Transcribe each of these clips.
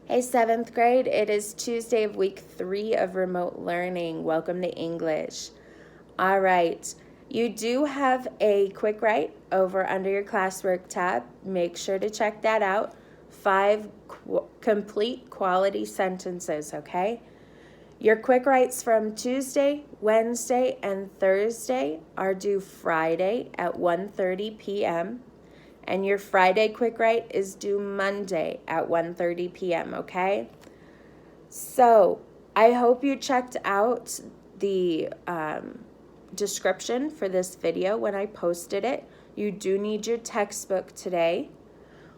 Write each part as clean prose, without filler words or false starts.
Hey, 7th grade, it is Tuesday of week 3 of remote learning. Welcome to English. All right, you do have a quick write over under your classwork tab. Make sure to check that out. 5 complete quality sentences, okay? Your quick writes from Tuesday, Wednesday, and Thursday are due Friday at 1:30 p.m. And your Friday quick write is due Monday at 1:30 p.m., okay? So I hope you checked out the description for this video when I posted it. You do need your textbook today.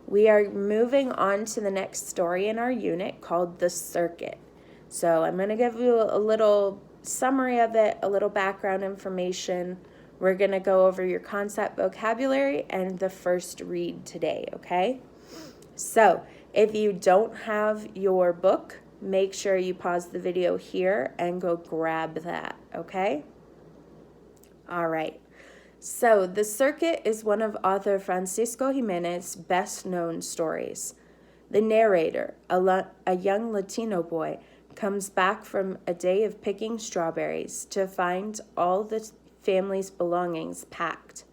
We are moving on to the next story in our unit called The Circuit. So I'm going to give you a little summary of it, a little background information. We're going to go over your concept vocabulary and the first read today, okay? So if you don't have your book, make sure you pause the video here and go grab that, okay? All right. So The Circuit is one of author Francisco Jimenez's best-known stories. The narrator, a young Latino boy, comes back from a day of picking strawberries to find all the family's belongings packed.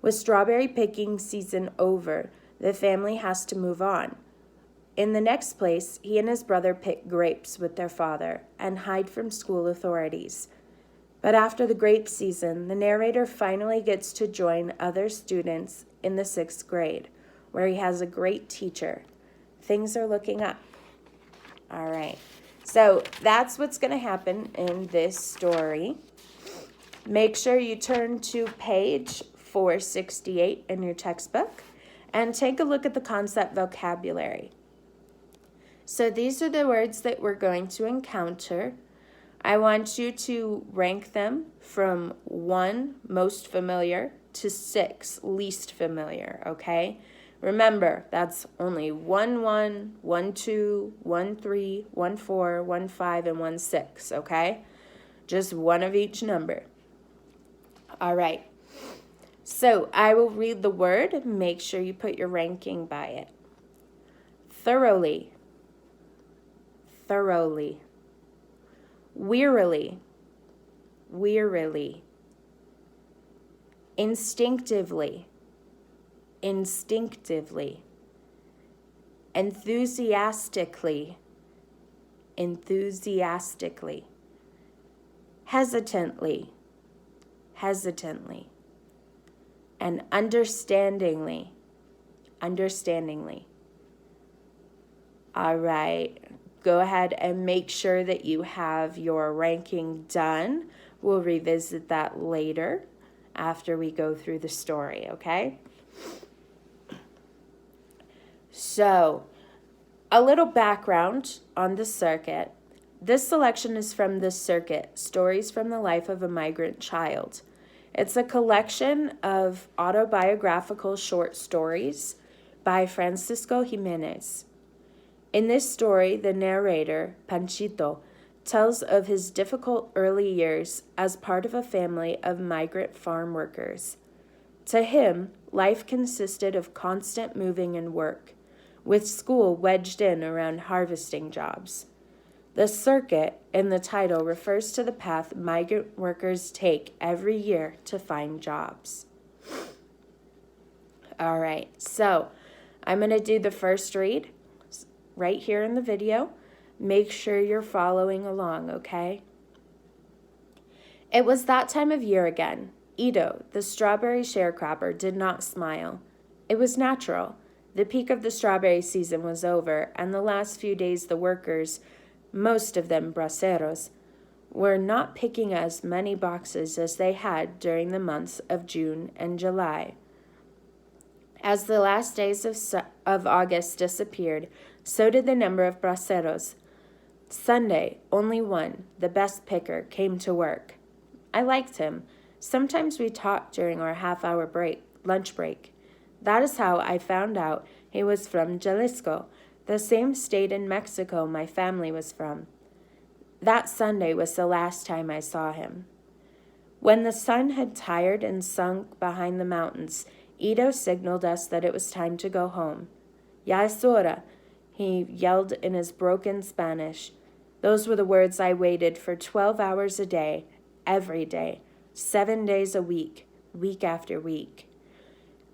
With strawberry picking season over, the family has to move on. In the next place, he and his brother pick grapes with their father and hide from school authorities. But after the grape season, the narrator finally gets to join other students in the 6th grade, where he has a great teacher. Things are looking up. All right. So that's what's going to happen in this story. Make sure you turn to page 468 in your textbook and take a look at the concept vocabulary. So these are the words that we're going to encounter. I want you to rank them from 1, most familiar, to 6, least familiar, okay? Remember, that's only 1, 1, 1, 2, 1, 3, 1, 4, 1, 5, and 1, 6, okay? Just one of each number. All right. So I will read the word. Make sure you put your ranking by it. Thoroughly. Thoroughly. Wearily. Wearily. Instinctively. Instinctively. Enthusiastically. Enthusiastically. Hesitantly. Hesitantly. And understandingly. Understandingly. All right. Go ahead and make sure that you have your ranking done. We'll revisit that later after we go through the story, okay? So, a little background on The Circuit. This selection is from The Circuit, Stories from the Life of a Migrant Child. It's a collection of autobiographical short stories by Francisco Jimenez. In this story, the narrator, Panchito, tells of his difficult early years as part of a family of migrant farm workers. To him, life consisted of constant moving and work, with school wedged in around harvesting jobs. The circuit in the title refers to the path migrant workers take every year to find jobs. All right, so I'm going to do the first read right here in the video. Make sure you're following along, okay? It was that time of year again. Ito, the strawberry sharecropper, did not smile. It was natural. The peak of the strawberry season was over, and the last few days the workers, most of them braceros, were not picking as many boxes as they had during the months of June and July. As the last days of August disappeared, so did the number of braceros. Sunday, only one, the best picker, came to work. I liked him. Sometimes we talked during our half-hour lunch break. That is how I found out he was from Jalisco, the same state in Mexico my family was from. That Sunday was the last time I saw him. When the sun had tired and sunk behind the mountains, Ito signaled us that it was time to go home. Ya es hora, he yelled in his broken Spanish. Those were the words I waited for 12 hours a day, every day, 7 days a week, week after week.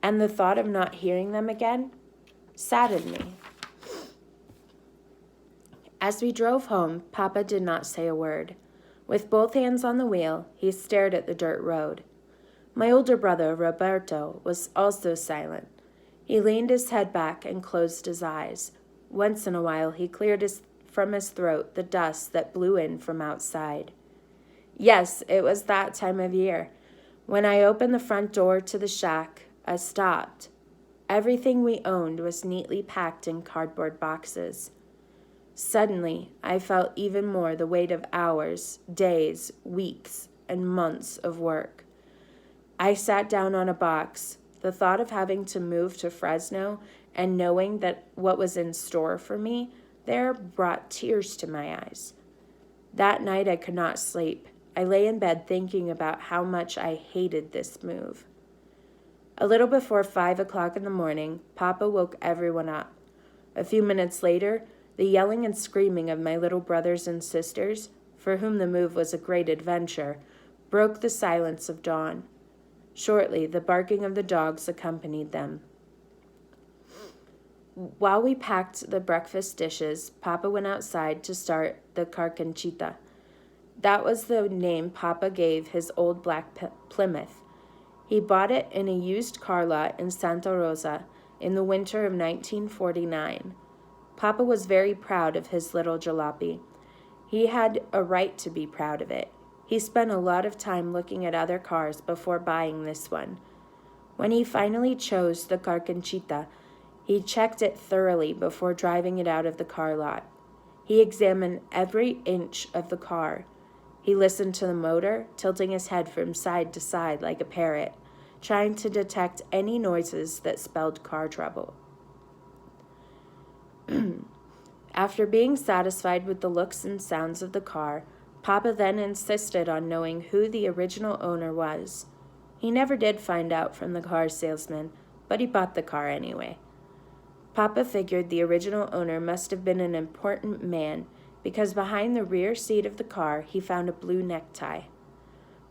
And the thought of not hearing them again saddened me. As we drove home, Papa did not say a word. With both hands on the wheel, he stared at the dirt road. My older brother, Roberto, was also silent. He leaned his head back and closed his eyes. Once in a while, he cleared from his throat the dust that blew in from outside. Yes, it was that time of year. When I opened the front door to the shack, I stopped. Everything we owned was neatly packed in cardboard boxes. Suddenly, I felt even more the weight of hours, days, weeks, and months of work. I sat down on a box. The thought of having to move to Fresno and knowing that what was in store for me there brought tears to my eyes. That night I could not sleep. I lay in bed thinking about how much I hated this move. A little before 5 o'clock in the morning, Papa woke everyone up. A few minutes later, the yelling and screaming of my little brothers and sisters, for whom the move was a great adventure, broke the silence of dawn. Shortly, the barking of the dogs accompanied them. While we packed the breakfast dishes, Papa went outside to start the carcanchita. That was the name Papa gave his old black Plymouth. He bought it in a used car lot in Santa Rosa in the winter of 1949. Papa was very proud of his little jalopy. He had a right to be proud of it. He spent a lot of time looking at other cars before buying this one. When he finally chose the carcanchita, he checked it thoroughly before driving it out of the car lot. He examined every inch of the car. He listened to the motor, tilting his head from side to side like a parrot, trying to detect any noises that spelled car trouble. After being satisfied with the looks and sounds of the car, Papa then insisted on knowing who the original owner was. He never did find out from the car salesman, but he bought the car anyway. Papa figured the original owner must have been an important man because behind the rear seat of the car he found a blue necktie.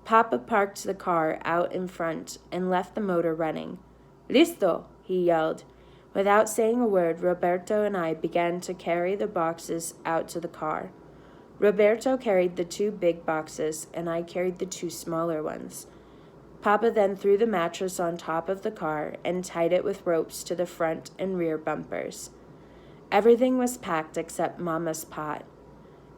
Papa parked the car out in front and left the motor running. "Listo!" he yelled. Without saying a word, Roberto and I began to carry the boxes out to the car. Roberto carried the 2 big boxes, and I carried the 2 smaller ones. Papa then threw the mattress on top of the car and tied it with ropes to the front and rear bumpers. Everything was packed except Mama's pot.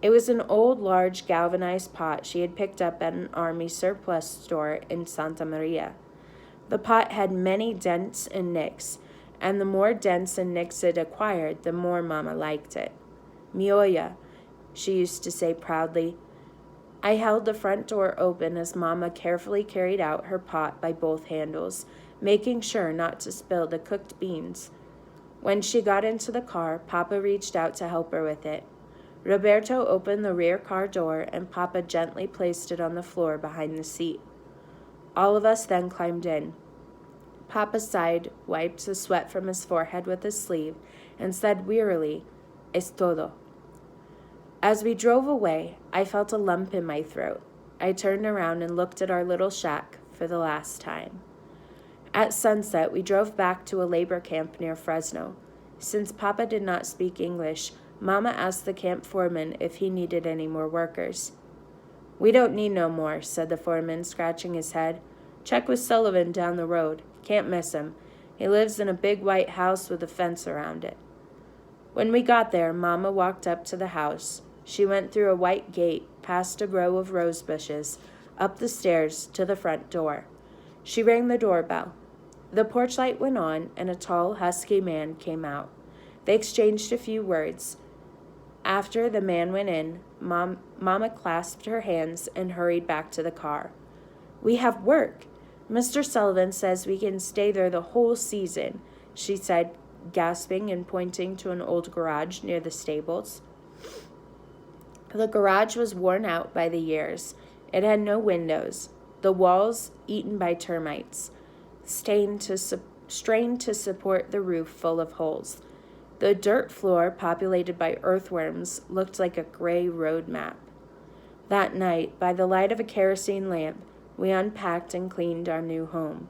It was an old, large galvanized pot she had picked up at an army surplus store in Santa Maria. The pot had many dents and nicks, and the more dents and nicks it acquired, the more Mama liked it. "Mi olla," she used to say proudly. I held the front door open as Mama carefully carried out her pot by both handles, making sure not to spill the cooked beans. When she got into the car, Papa reached out to help her with it. Roberto opened the rear car door, and Papa gently placed it on the floor behind the seat. All of us then climbed in. Papa sighed, wiped the sweat from his forehead with his sleeve, and said wearily, "Es todo." As we drove away, I felt a lump in my throat. I turned around and looked at our little shack for the last time. At sunset, we drove back to a labor camp near Fresno. Since Papa did not speak English, Mama asked the camp foreman if he needed any more workers. "We don't need no more," said the foreman, scratching his head. "Check with Sullivan down the road. Can't miss him. He lives in a big white house with a fence around it." When we got there, Mama walked up to the house. She went through a white gate, past a row of rose bushes, up the stairs to the front door. She rang the doorbell. The porch light went on, and a tall, husky man came out. They exchanged a few words. After the man went in, Mama clasped her hands and hurried back to the car. "We have work. Mr. Sullivan says we can stay there the whole season," she said, gasping and pointing to an old garage near the stables. The garage was worn out by the years. It had no windows, the walls eaten by termites, strained to support the roof full of holes. The dirt floor, populated by earthworms, looked like a gray road map. That night, by the light of a kerosene lamp, we unpacked and cleaned our new home.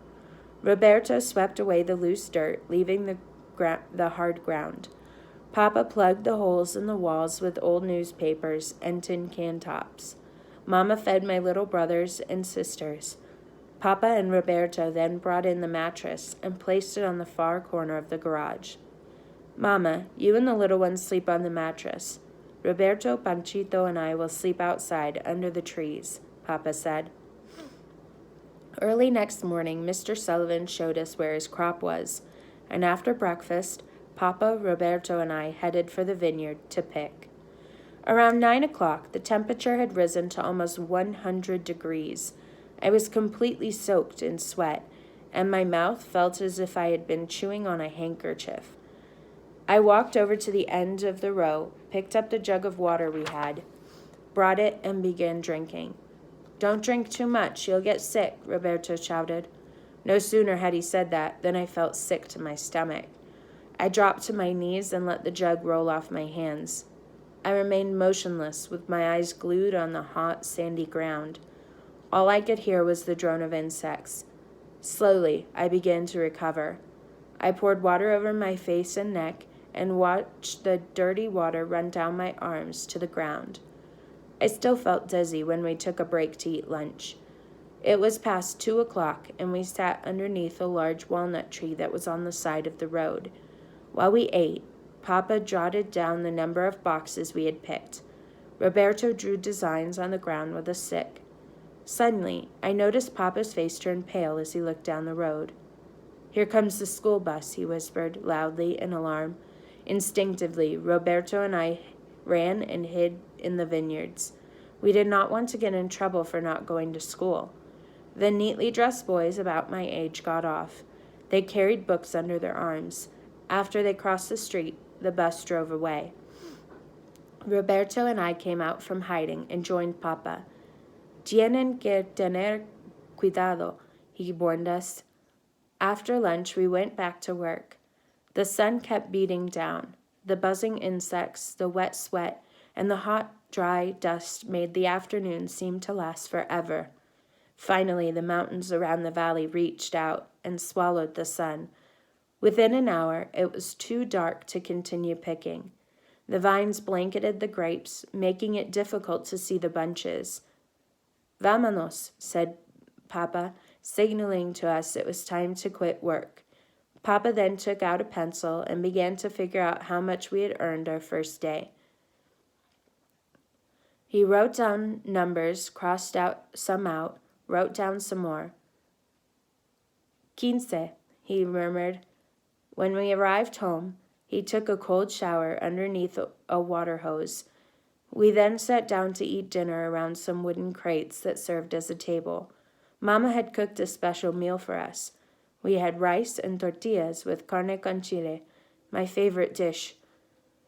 Roberto swept away the loose dirt, leaving the hard ground. Papa plugged the holes in the walls with old newspapers and tin can tops. Mama fed my little brothers and sisters. Papa and Roberto then brought in the mattress and placed it on the far corner of the garage. Mama, you and the little ones sleep on the mattress. Roberto, Panchito, and I will sleep outside under the trees, Papa said. Early next morning, Mr. Sullivan showed us where his crop was, and after breakfast, Papa, Roberto, and I headed for the vineyard to pick. Around 9 o'clock, the temperature had risen to almost 100 degrees. I was completely soaked in sweat, and my mouth felt as if I had been chewing on a handkerchief. I walked over to the end of the row, picked up the jug of water we had, brought it, and began drinking. Don't drink too much, you'll get sick, Roberto shouted. No sooner had he said that than I felt sick to my stomach. I dropped to my knees and let the jug roll off my hands. I remained motionless, with my eyes glued on the hot, sandy ground. All I could hear was the drone of insects. Slowly, I began to recover. I poured water over my face and neck and watched the dirty water run down my arms to the ground. I still felt dizzy when we took a break to eat lunch. It was past 2 o'clock, and we sat underneath a large walnut tree that was on the side of the road. While we ate, Papa jotted down the number of boxes we had picked. Roberto drew designs on the ground with a stick. Suddenly, I noticed Papa's face turn pale as he looked down the road. Here comes the school bus, he whispered loudly in alarm. Instinctively, Roberto and I ran and hid in the vineyards. We did not want to get in trouble for not going to school. The neatly dressed boys about my age got off. They carried books under their arms. After they crossed the street, the bus drove away. Roberto and I came out from hiding and joined Papa. Tienen que tener cuidado, he warned us. After lunch, we went back to work. The sun kept beating down. The buzzing insects, the wet sweat, and the hot, dry dust made the afternoon seem to last forever. Finally, the mountains around the valley reached out and swallowed the sun. Within an hour, it was too dark to continue picking. The vines blanketed the grapes, making it difficult to see the bunches. Vámonos, said Papa, signaling to us it was time to quit work. Papa then took out a pencil and began to figure out how much we had earned our first day. He wrote down numbers, crossed out some out, wrote down some more. 15, he murmured. When we arrived home, he took a cold shower underneath a water hose. We then sat down to eat dinner around some wooden crates that served as a table. Mama had cooked a special meal for us. We had rice and tortillas with carne con chile, my favorite dish.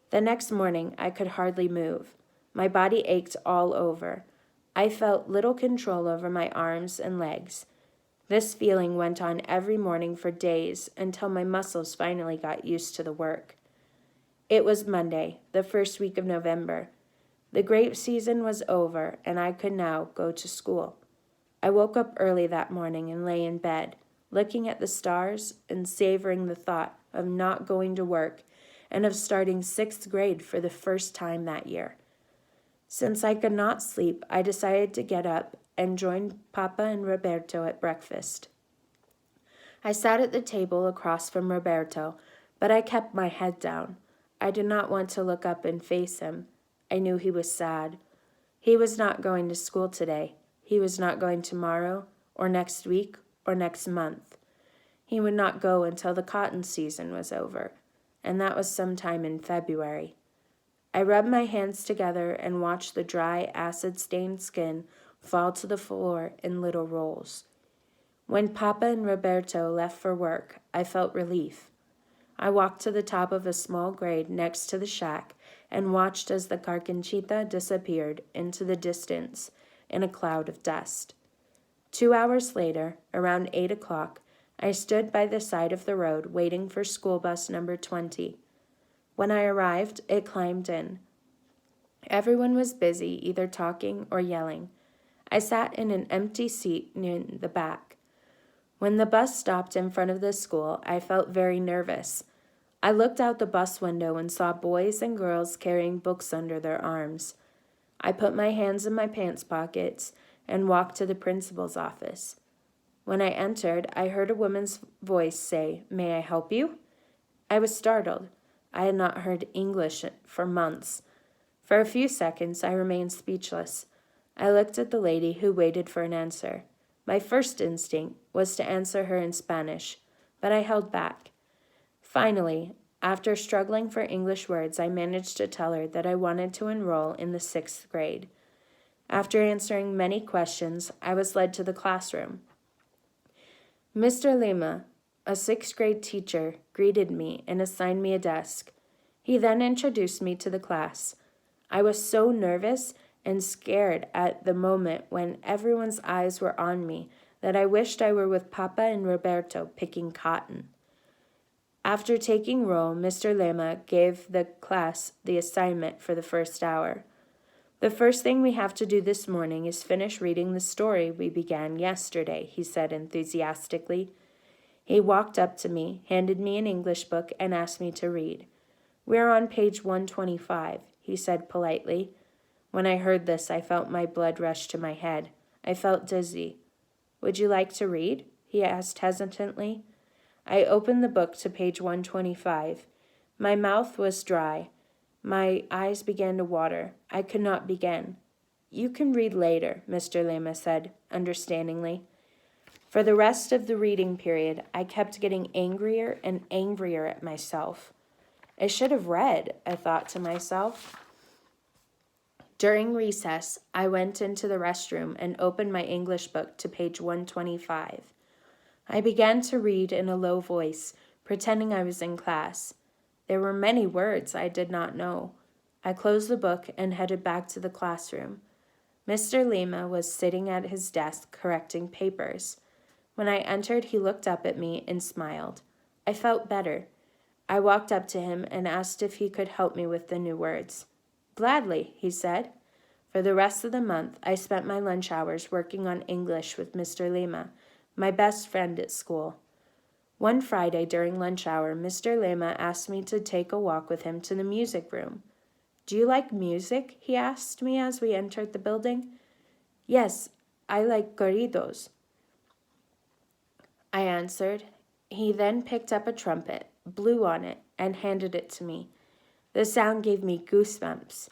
The next morning, I could hardly move. My body ached all over. I felt little control over my arms and legs. This feeling went on every morning for days until my muscles finally got used to the work. It was Monday, the first week of November. The grape season was over, and I could now go to school. I woke up early that morning and lay in bed, looking at the stars and savoring the thought of not going to work and of starting 6th grade for the first time that year. Since I could not sleep, I decided to get up and join Papa and Roberto at breakfast. I sat at the table across from Roberto, but I kept my head down. I did not want to look up and face him. I knew he was sad. He was not going to school today. He was not going tomorrow, or next week, or next month. He would not go until the cotton season was over, and that was sometime in February. I rubbed my hands together and watched the dry, acid-stained skin fall to the floor in little rolls. When Papa and Roberto left for work, I felt relief. I walked to the top of a small grade next to the shack and watched as the carcanchita disappeared into the distance in a cloud of dust. 2 hours later, around 8 o'clock, I stood by the side of the road waiting for school bus number 20. When I arrived, it climbed in. Everyone was busy, either talking or yelling. I sat in an empty seat near the back. When the bus stopped in front of the school, I felt very nervous. I looked out the bus window and saw boys and girls carrying books under their arms. I put my hands in my pants pockets and walked to the principal's office. When I entered, I heard a woman's voice say, "May I help you?" I was startled. I had not heard English for months. For a few seconds, I remained speechless. I looked at the lady who waited for an answer. My first instinct was to answer her in Spanish, but I held back. Finally, after struggling for English words, I managed to tell her that I wanted to enroll in the 6th grade. After answering many questions, I was led to the classroom. Mr. Lima, a 6th grade teacher, greeted me and assigned me a desk. He then introduced me to the class. I was so nervous and scared at the moment when everyone's eyes were on me that I wished I were with Papa and Roberto picking cotton. After taking roll, Mr. Lima gave the class the assignment for the first hour. The first thing we have to do this morning is finish reading the story we began yesterday, he said enthusiastically. He walked up to me, handed me an English book, and asked me to read. "We're on page 125, he said politely. When I heard this, I felt my blood rush to my head. I felt dizzy. "Would you like to read?" he asked hesitantly. I opened the book to page 125. My mouth was dry. My eyes began to water. I could not begin. "You can read later," Mr. Lima said, understandingly. For the rest of the reading period, I kept getting angrier and angrier at myself. I should have read, I thought to myself. During recess, I went into the restroom and opened my English book to page 125. I began to read in a low voice, pretending I was in class. There were many words I did not know. I closed the book and headed back to the classroom. Mr. Lima was sitting at his desk correcting papers. When I entered, he looked up at me and smiled. I felt better. I walked up to him and asked if he could help me with the new words. "Gladly," he said. For the rest of the month, I spent my lunch hours working on English with Mr. Lima, my best friend at school. One Friday during lunch hour, Mr. Lima asked me to take a walk with him to the music room. "Do you like music?" he asked me as we entered the building. "Yes, I like corridos," I answered. He then picked up a trumpet, blew on it, and handed it to me. The sound gave me goosebumps.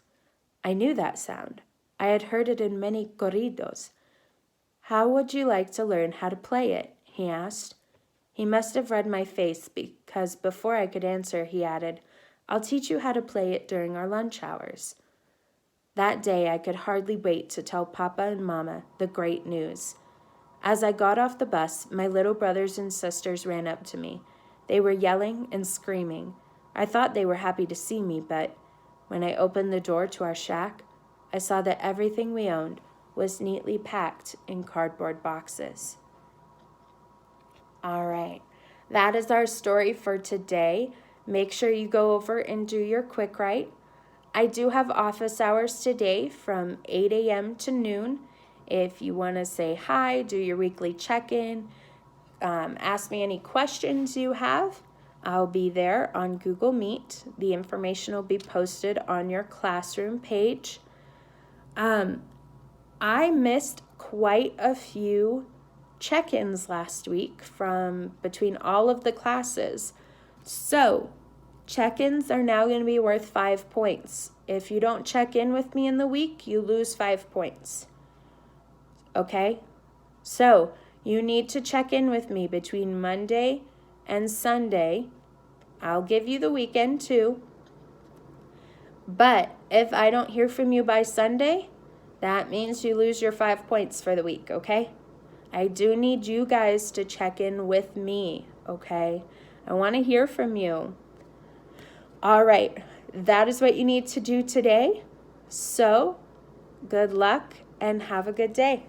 I knew that sound. I had heard it in many corridos. "How would you like to learn how to play it?" he asked. He must have read my face because before I could answer, he added, "I'll teach you how to play it during our lunch hours." That day, I could hardly wait to tell Papa and Mama the great news. As I got off the bus, my little brothers and sisters ran up to me. They were yelling and screaming. I thought they were happy to see me, but when I opened the door to our shack, I saw that everything we owned was neatly packed in cardboard boxes. All right, that is our story for today. Make sure you go over and do your quick write. I do have office hours today from 8 a.m. to noon. If you want to say hi, do your weekly check-in, ask me any questions you have, I'll be there on Google Meet. The information will be posted on your classroom page. I missed quite a few check-ins last week from between all of the classes. So, check-ins are now going to be worth 5 points. If you don't check in with me in the week, you lose 5 points. Okay? So, you need to check in with me between Monday and Sunday. I'll give you the weekend too. But if I don't hear from you by Sunday, that means you lose your 5 points for the week, okay? I do need you guys to check in with me, okay? I want to hear from you. All right, that is what you need to do today. So, good luck and have a good day.